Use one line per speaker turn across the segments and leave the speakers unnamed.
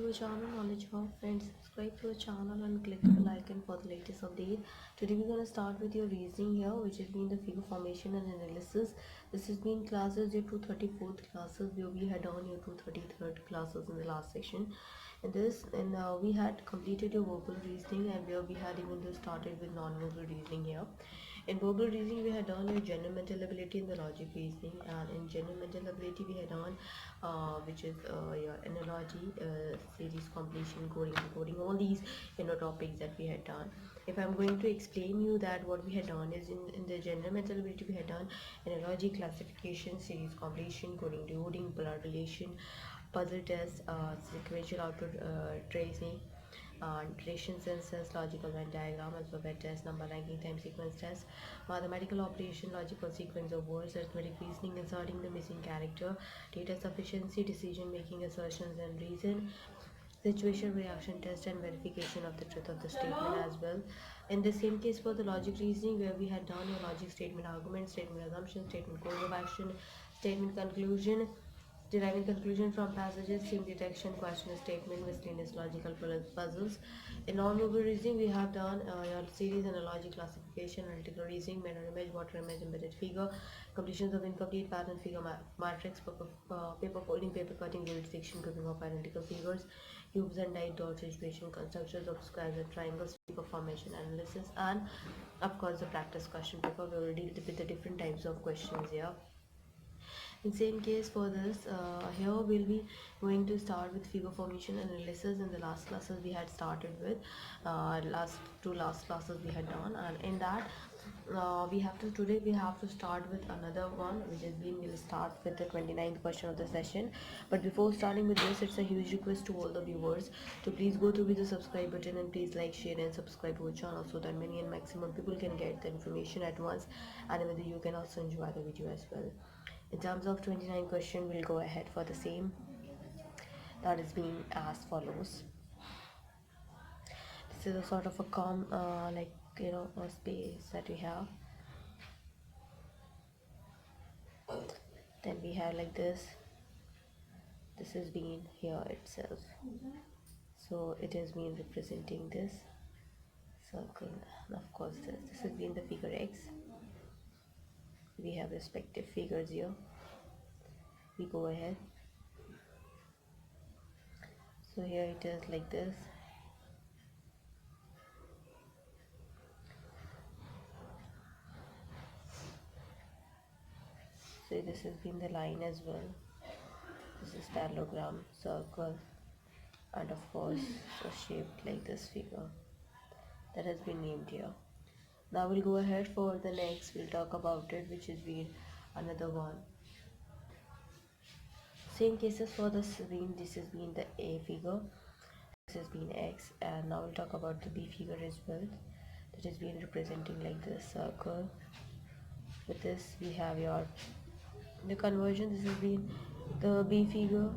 our channel Knowledge Hub. Friends, subscribe to our channel and click the bell icon for the latest update. Today we're going to start with your reasoning here, which has been the figure formation and analysis. This has been classes, your 234th classes, where we had on your 233rd classes in the last section. We had completed your verbal reasoning, and where we had even started with non-verbal reasoning here. In verbal reasoning, we had done your general mental ability and the logic reasoning, and in general mental ability, we had done which is your analogy, series completion, coding, decoding, all these topics that we had done. If I'm going to explain you that what we had done is in the general mental ability, we had done analogy, classification, series completion, coding, decoding, blood relation, puzzle test, sequential output tracing, relation census, logical Venn diagram, alphabet test, number ranking, time sequence test, mathematical operation, logical sequence of words, arithmetic reasoning, inserting the missing character, data sufficiency, decision making, assertions and reason, situation reaction test, and verification of the truth of the statement as well. In the same case for the logic reasoning, where we had done your logic, statement argument, statement assumption, statement course of action, statement conclusion, deriving conclusion from passages, theme detection, question statement, miscellaneous logical puzzles. In non-verbal reasoning, we have done your series analogy, classification, analytical reasoning, mirror image, water image, embedded figure, completions of incomplete pattern figure matrix, paper folding, paper cutting, rule detection, grouping of identical figures, cubes and die dot situation, constructions of squares and triangles, figure formation analysis, and of course the practice question paper. We will deal with the different types of questions here. In same case for this, here we'll be going to start with figure formation analysis. In the last classes we had started with last classes we had done, and in that today we have to start with another one, which has been, we'll start with the 29th question of the session. But before starting with this, it's a huge request to all the viewers to please go through with the subscribe button, and please like, share and subscribe to our channel so that many and maximum people can get the information at once, and whether you can also enjoy the video as well. In terms of 29 question, we'll go ahead for the same. That is being as follows. This is a sort of a a space that we have. Then we have like this. This has been here itself. So it has been representing this circle. And of course this has been the figure X. We have respective figures here. We go ahead. So here it is like this. So this has been the line as well. This is parallelogram, circle, and of course a shaped like this figure that has been named here. Now we'll go ahead for the next. We'll talk about it, which is been another one. Same cases for the screen. This has been the A figure, this has been X, and now we'll talk about the B figure as well. That has been representing like this circle. With this we have the conversion. This has been the B figure.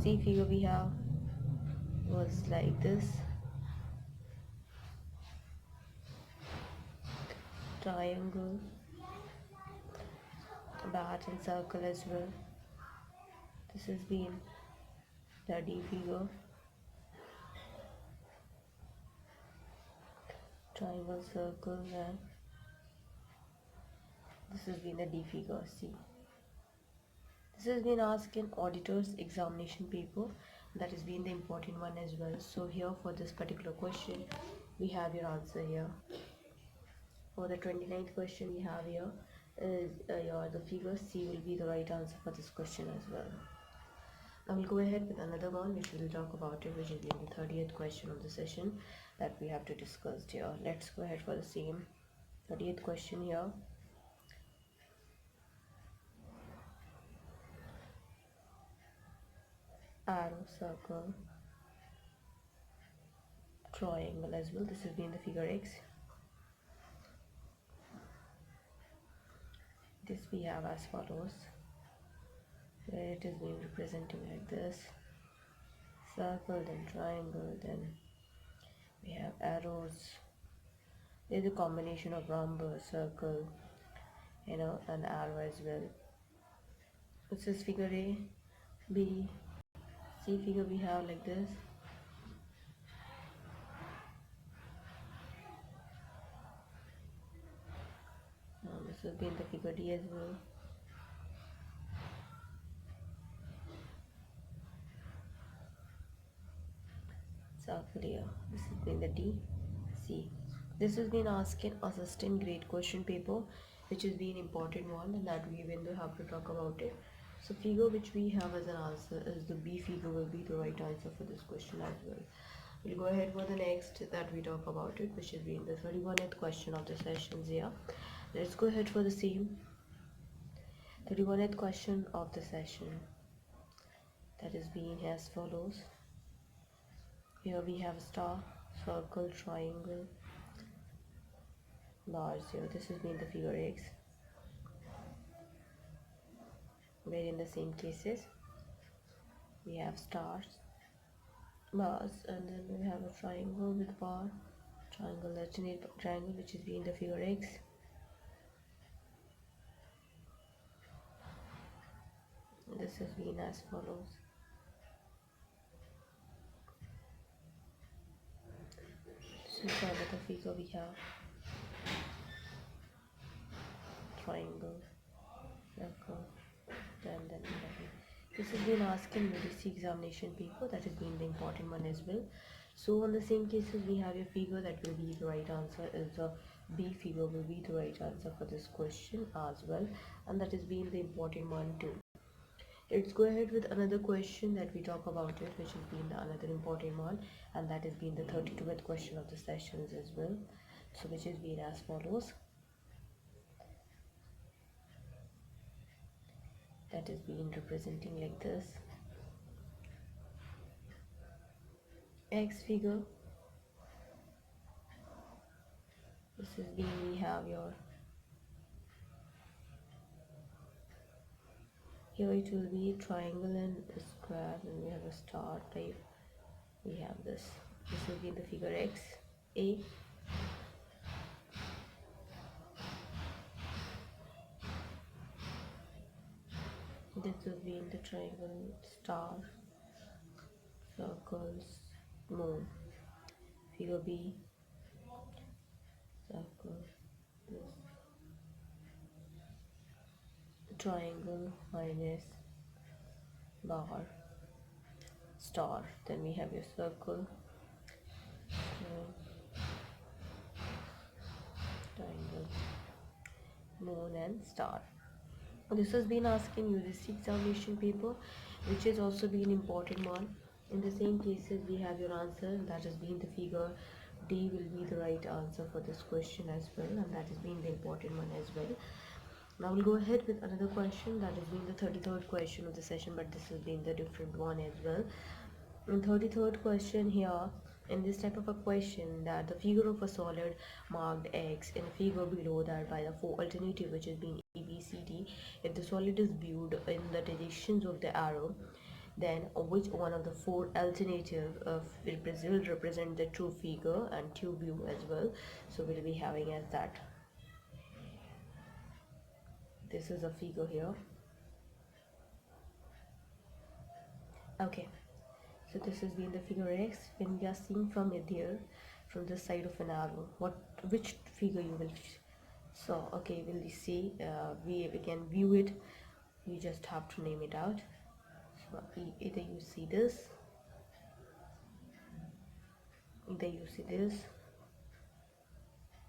C figure we have was like this. Triangle, bat and circle as well. This has been the D figure. Triangle, circle, and this has been the D figure. C. This has been asked in auditor's examination paper. That has been the important one as well. So here for this particular question, we have your answer here. For the 29th question, we have here is the figure C will be the right answer for this question as well. Now we'll go ahead with another one, which we'll talk about it, which is the 30th question of the session that we have to discuss here. Let's go ahead for the same 30th question here. Arrow, circle, triangle as well. This has been the figure X. This we have as follows, where it is being representing like this: circle, then triangle, then we have arrows. There is a combination of rhombus, circle, an arrow as well. This is figure A, B, C figure we have like this. This has been the figure D as well. Circle here. This has been the D. C. This has been asked in assistant grade question paper, which has been important one, and that we even have to talk about it. So figure which we have as an answer is the B figure will be the right answer for this question as well. We'll go ahead for the next that we talk about it, which has been the 31st question of the sessions here. Let's go ahead for the same 31st question of the session. That is being as follows. Here we have star, circle, triangle, bars here. This has been the figure X. Where in the same cases we have stars, bars, and then we have a triangle with bar, triangle, alternate triangle, which is being the figure X. This has been as follows. So for the figure we have triangle, circle, and then this has been asked in UDC examination paper. That has been the important one as well. So on the same cases we have a figure that will be the right answer is the B figure will be the right answer for this question as well, and that has been the important one too. Let's go ahead with another question that we talk about it, which has been another important one, and that has been the 32th question of the sessions as well. So which is been as follows. That is being representing like this. X figure. This is being we have your here it will be triangle and square, and we have a star type. We have this. This will be the figure X. A. This will be in the triangle, star, circles, moon. Figure B. Circle. This. Triangle minus bar, star. Then we have your circle, triangle, moon, and star. This has been asked in UDC examination paper, which has also been important one. In the same cases we have your answer, that has been the figure D will be the right answer for this question as well, and that has been the important one as well. Now we'll go ahead with another question that has been the 33rd question of the session, but this has been the different one as well. In 33rd question here, in this type of a question, that the figure of a solid marked X in a figure below that by the four alternative, which is being A, B, C, D. If the solid is viewed in the directions of the arrow, then which one of the four alternative will represent the true figure and true view as well. So we'll be having as that. This is a figure here. Okay, so this has been the figure X. When we are seeing from it here, from the side of an arrow, which figure you will so okay, we'll see. We can view it. You just have to name it out. So either you see this, either you see this,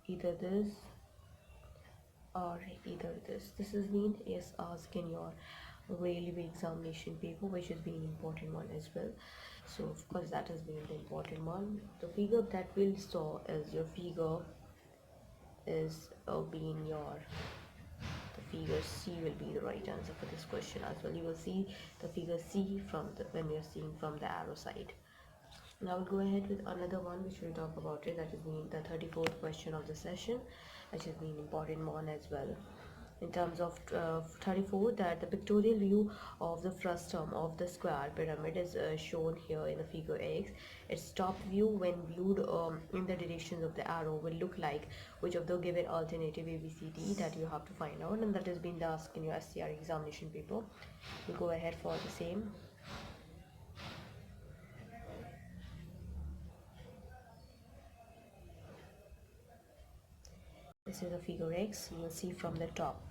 either this, or either this. This has been asked in your railway examination paper, which has been an important one as well. So of course that has been the important one. The figure that we'll saw is your figure is being your the figure C will be the right answer for this question as well. You will see the figure C from the when you're seeing from the arrow side. Now we'll go ahead with another one which we'll talk about it, that is being the 34th question of the session, which has been important one as well. In terms of 34, that the pictorial view of the frustum of the square pyramid is shown here in the figure X. Its top view when viewed in the directions of the arrow will look like which of the given alternative A, B, C, D that you have to find out, and that has been asked in your SCR examination paper. We'll go ahead for the same. This is a figure X. You will see from the top.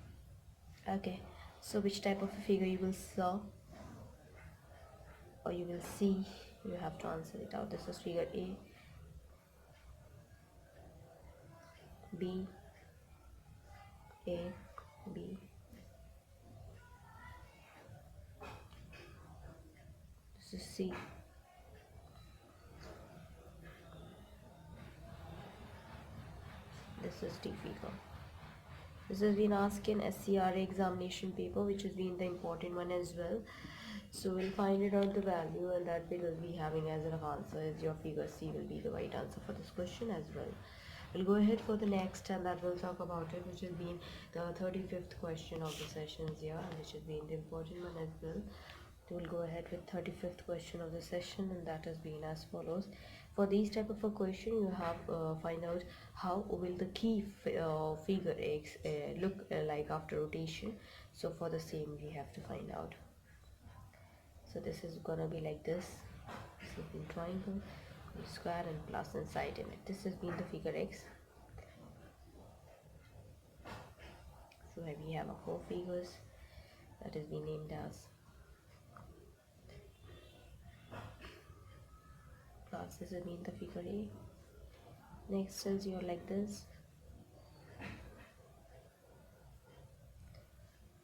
Okay, so which type of a figure you will saw or you will see, you have to answer it out. This is figure A, B, A, B. This is C. This is D figure. This has been asked in SCRA examination paper, which has been the important one as well. So we'll find it out the value, and that we will be having as an answer is your figure C will be the right answer for this question as well. We'll go ahead for the next, and that we'll talk about it, which has been the 35th question of the sessions here, and which has been the important one as well. We'll go ahead with 35th question of the session, and that has been as follows. For these type of a question, you have find out how will the key figure X look like after rotation. So for the same, we have to find out. So this is gonna be like this. This has been triangle, square, and plus inside in it. This has been the figure X. So we have 4 figures that has been named as plus. This has been the figure A. Next is your like this.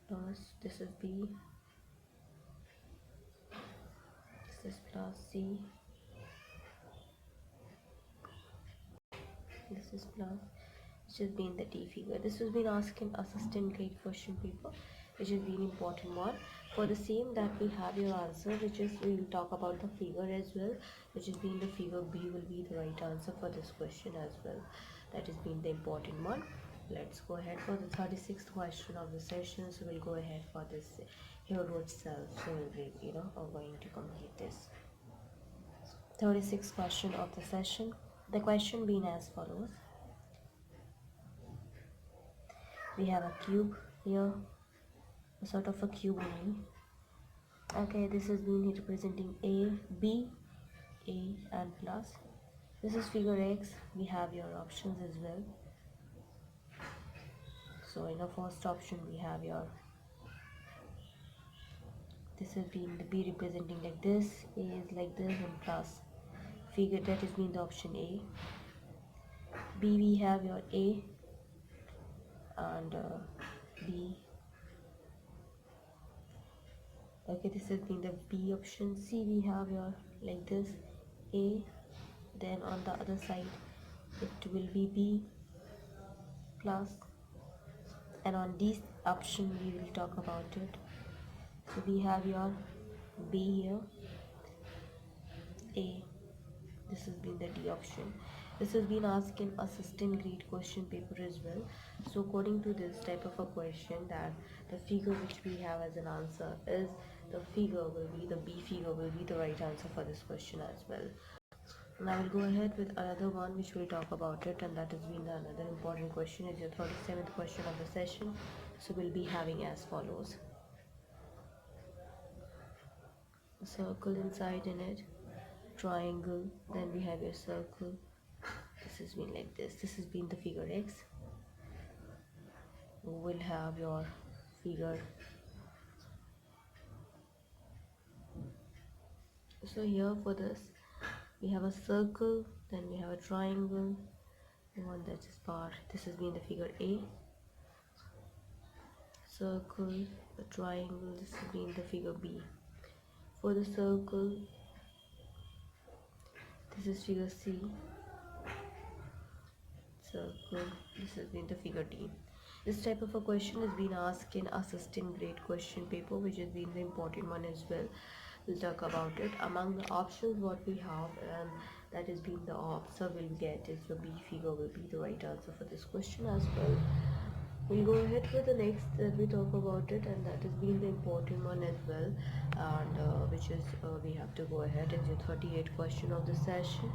Plus this is B. This is plus C. This is plus, which has been the D figure. This has been asked in assistant grade question paper, which has been important one. For the same that we have your answer, which is we will talk about the figure as well, which has been the figure B will be the right answer for this question as well. That has been the important one. Let's go ahead for the 36th question of the session. So we'll go ahead for this here itself. So we'll be going to complete this 36th question of the session. The question being as follows. We have a cube here, a sort of a cube only. Okay, this is being representing A, B, A and plus. This is figure X. We have your options as well. So in the first option we have your, this has been the B representing like this, A is like this, and plus figure that has been the option A. B we have your A and B. Okay, this has been the B option. C we have your like this, A, then on the other side it will be B plus, and on this option we will talk about it. So we have your B here, A. This has been the D option. This has been asked in assistant grade question paper as well. So according to this type of a question, that the figure which we have as an answer is the figure will be the B figure will be the right answer for this question as well. Now we'll go ahead with another one which we'll talk about it, and that has been another important question. Is your 37th question of the session. So we'll be having as follows. A circle inside in it, triangle, then we have your circle. This has been like this. This has been the figure X. We'll have your figure. So here for this we have a circle, then we have a triangle, the one that is part. This has been the figure A. Circle, a triangle. This has been the figure B. For the circle, this is figure C. Circle, this has been the figure D. This type of a question has been asked in assistant grade question paper, which has been the important one as well. We'll talk about it. Among the options what we have, and that has been the answer we'll get is the B figure will be the right answer for this question as well. We'll go ahead with the next that we talk about it, and that has been the important one as well, and which is we have to go ahead and do 38th question of the session.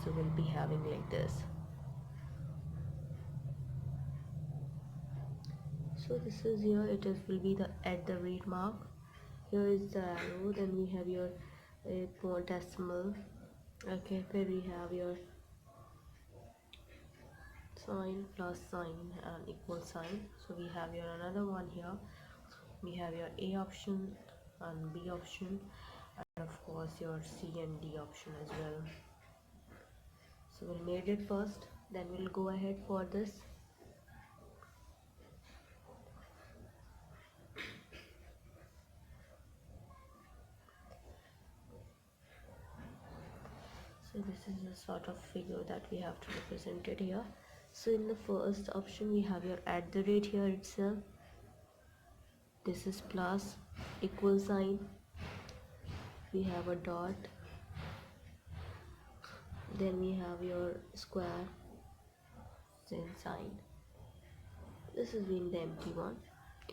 So we'll be having like this. So this is here, it is will be the at the rate mark. Here is the arrow, then we have your point decimal. Okay, where we have your sign plus sign and equal sign. So we have your another one here. We have your A option and B option, and of course your C and D option as well. So we'll made it first, then we'll go ahead for this. So this is the sort of figure that we have to represent it here. So in the first option we have your at the rate here itself. This is plus equal sign. We have a dot. Then we have your square then sign. This has been the empty one.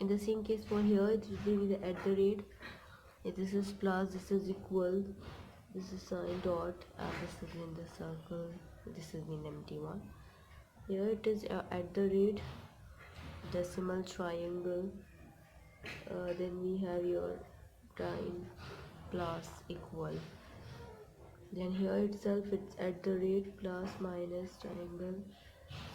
In the same case for here, it will be the at the rate. If this is plus, this is equal, this is sign dot, and this is in the circle. This has been empty one. Here it is at the rate, decimal triangle. Then we have your time plus equal. Then here itself it's at the rate plus minus triangle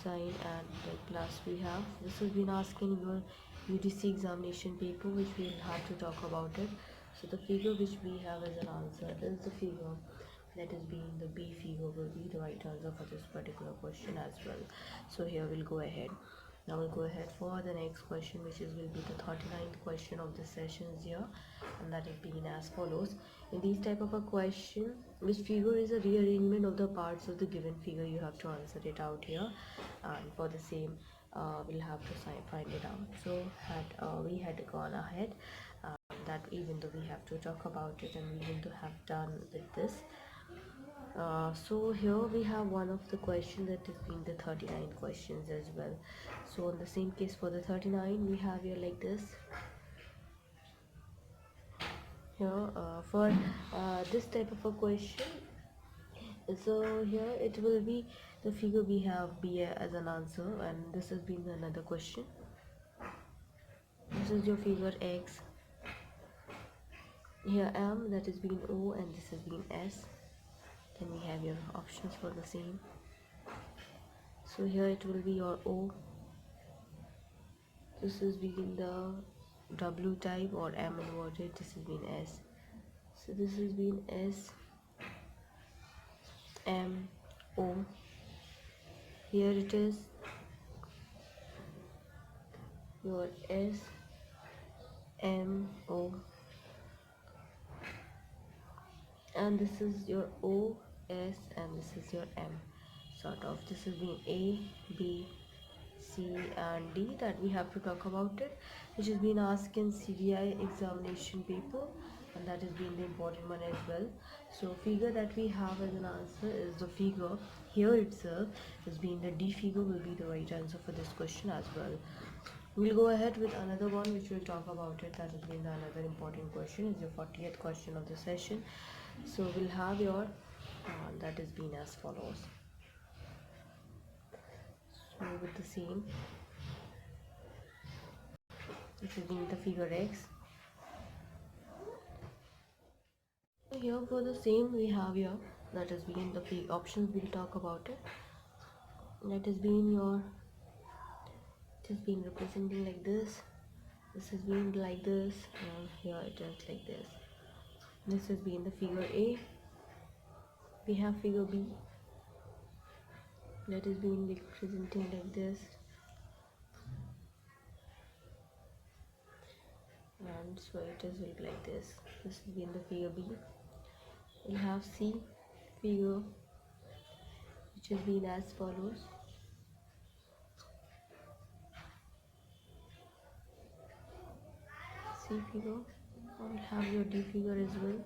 sign and the plus we have. This has been asked in your UDC examination paper, which we will have to talk about it. So the figure which we have as an answer is the figure that is being the B figure will be the right answer for this particular question as well. So here we'll go ahead. Now we'll go ahead for the next question, which is will be the 39th question of the sessions here, and that is being as follows. In these type of a question, which figure is a rearrangement of the parts of the given figure, you have to answer it out here, and for the same we'll have to find it out. So we had gone ahead that even though we have to talk about it and we will have done with this. So here we have one of the questions that is being the 39 questions as well. So in the same case for the 39 we have here like this. Here for this type of a question, so here it will be the figure we have B as an answer, and this has been another question. This is your figure X. Here M, that is being O, and this has been S. Then we have your options for the same. So here it will be your O. This is being the W type or M inverted. This has been S. So this has been S, M, O. Here it is your S, M, O. And this is your O, S, and this is your M. Sort of. This has been A, B, C, and D that we have to talk about it, which has been asked in CBI examination paper, and that has been the important one as well. So figure that we have as an answer is the figure here itself has been the D figure will be the right answer for this question as well. We'll go ahead with another one which we'll talk about it. That has been another important question. Is your 40th question of the session. So we'll have your that is being as follows. So with the same, this is being the figure X. So here for the same we have here that has been the options. We'll talk about it. That has been your, it has been representing like this. This has been like this, and here it is like this. This has been the figure A. We have figure B that is being representing like this, and so it is will be like this. This has been the figure B. We'll have C figure, which has been as follows. C figure. I'll have your D figure as well.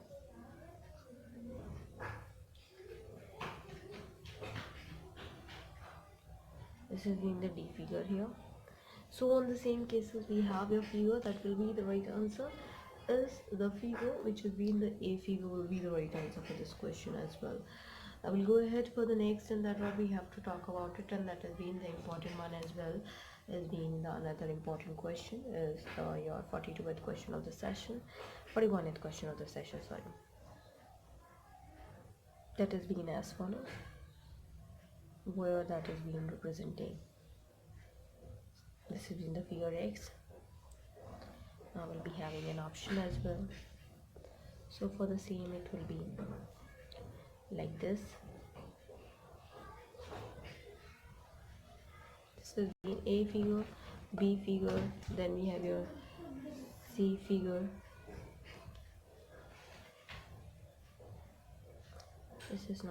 This has been the D figure here. So on the same cases we have your figure that will be the right answer is the figure which has been the A figure will be the right answer for this question as well. I will go ahead for the next, and that what we have to talk about it, and that has been the important one as well, as being the another important question is your 42th question of the session, 41th question of the session, sorry. That has been as follows, where that is being representing. This is in the figure X. Now we'll be having an option as well. So for the same, it will be like this. This is in A figure, B figure, then we have your C figure. This is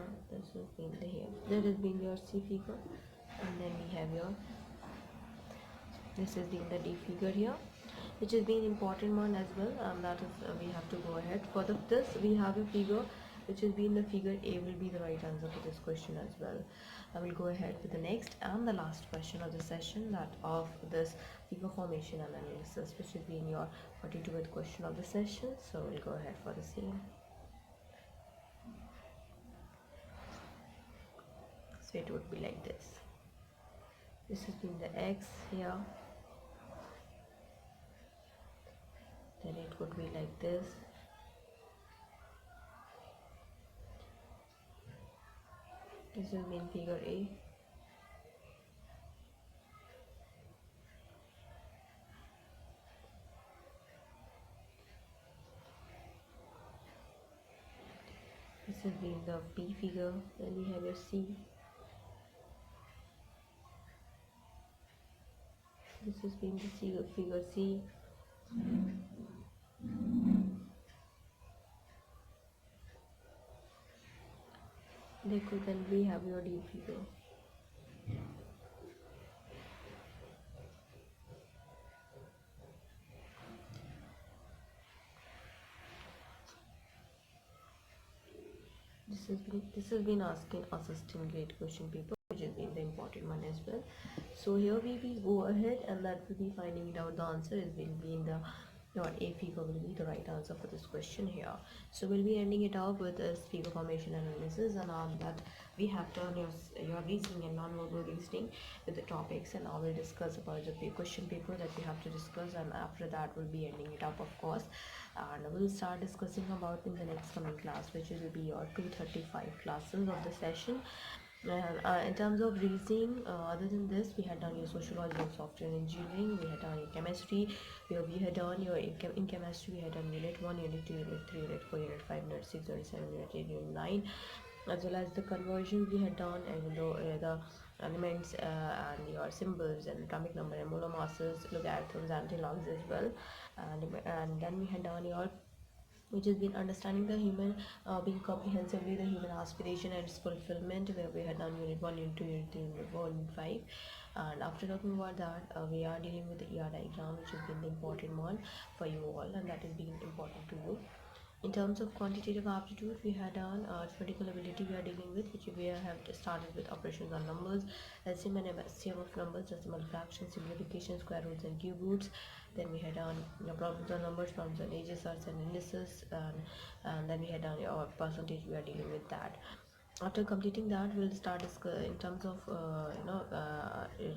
being the here. That is being your C figure, and then we have your, this is being the D figure here, which is being important one as well. That is we have to go ahead for this. We have a figure which is being the figure A will be the right answer for this question as well. I will go ahead with the next and the last question of the session, that of this figure formation and analysis, which is being your 42th question of the session. So we'll go ahead for the same. So it would be like this. This has been the X here. Then it would be like this. This will be in figure A. This will be in the B figure. Then we have your C. This is being the figure C. Then we have your D figure. This has been asking assistant grade question paper, which has been the important one as well. So here we will go ahead, and that will be finding it out. The answer is will be in the your A figure will be the right answer for this question here. So we'll be ending it off with this figure formation analysis, and on that we have done your reasoning and non-verbal reasoning with the topics, and I will discuss about the question paper that we have to discuss, and after that we'll be ending it up, of course, and we'll start discussing about in the next coming class, which will be your 235 classes of the session. And in terms of reasoning, other than this, we had done your sociology and software engineering, we had done your chemistry, where we had done your in chemistry we had done unit 1, unit 2, unit 3, unit 4, unit 5, unit 6, unit 7, unit 8, unit 9, as well as the conversions we had done, and the elements and your symbols and atomic number and molar masses, logarithms, antilogs as well, and then we had done your, which has been understanding the human being comprehensively, the human aspiration and its fulfillment, where we had done unit 1, unit 2, unit 3, unit 4, unit 5. And after talking about that, we are dealing with the ER diagram, which has been the important one for you all, and that is being important to you. In terms of quantitative aptitude, we had done arithmetical ability we are dealing with, which we have started with operations on numbers, LCM and MSCM of numbers, decimal fractions, simplification, square roots and cube roots. Then we had done problems on numbers, problems on ages, arts and indices, and then we had done our percentage, we are dealing with that. After completing that, we'll start in terms of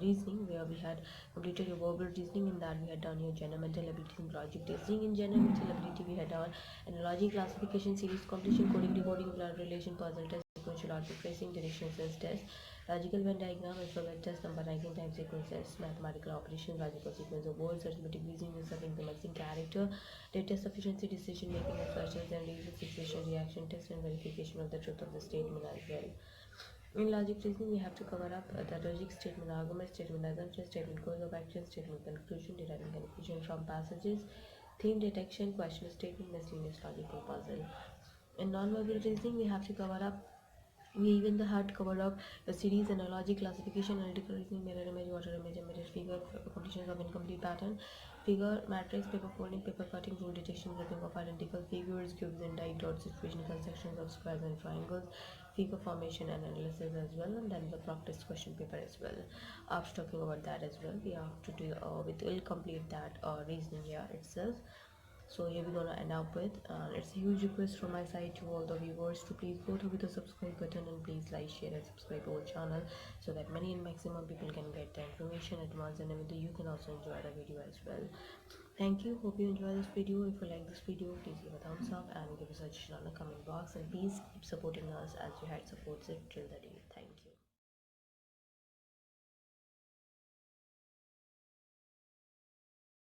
reasoning, where we had completed your verbal reasoning. In that we had done your general mental ability and logic reasoning. In general mental ability we had done analogy, classification, series completion, coding, decoding, blood relation, puzzle test, sequential output tracing, direction sense test, logical Venn diagram, alphabet test, number ranking, time sequence test, mathematical operations, logical sequence of words, arithmetic reasoning, use of incomplexing character, data sufficiency, decision making, assertions and reason, fixation, reaction test, and verification of the truth of the statement as well. In logic reasoning, we have to cover up the logic, statement, argument, statement, assumption, statement, course of action, statement, conclusion, deriving conclusion from passages, theme detection, question statement, miscellaneous logical puzzle. In non-verbal reasoning, we have to cover up, we even had covered up a series, analogy, classification, analytical reasoning, mirror image, water image, embedded figure, completions of incomplete pattern, figure, matrix, paper folding, paper cutting, rule detection, grouping of identical figures, cubes and die dot situation, constructions of squares and triangles, figure formation and analysis as well, and then the practice question paper as well. After talking about that as well, we have to do we'll complete that reasoning here itself. So here we're gonna end up with, it's a huge request from my side to all the viewers to please go through with the subscribe button, and please like, share and subscribe to our channel, so that many and maximum people can get the information at once, and even you can also enjoy the video as well. Thank you, hope you enjoy this video. If you like this video, please give a thumbs up and give a suggestion on the comment box, and please keep supporting us as you had supported till the day. Thank you.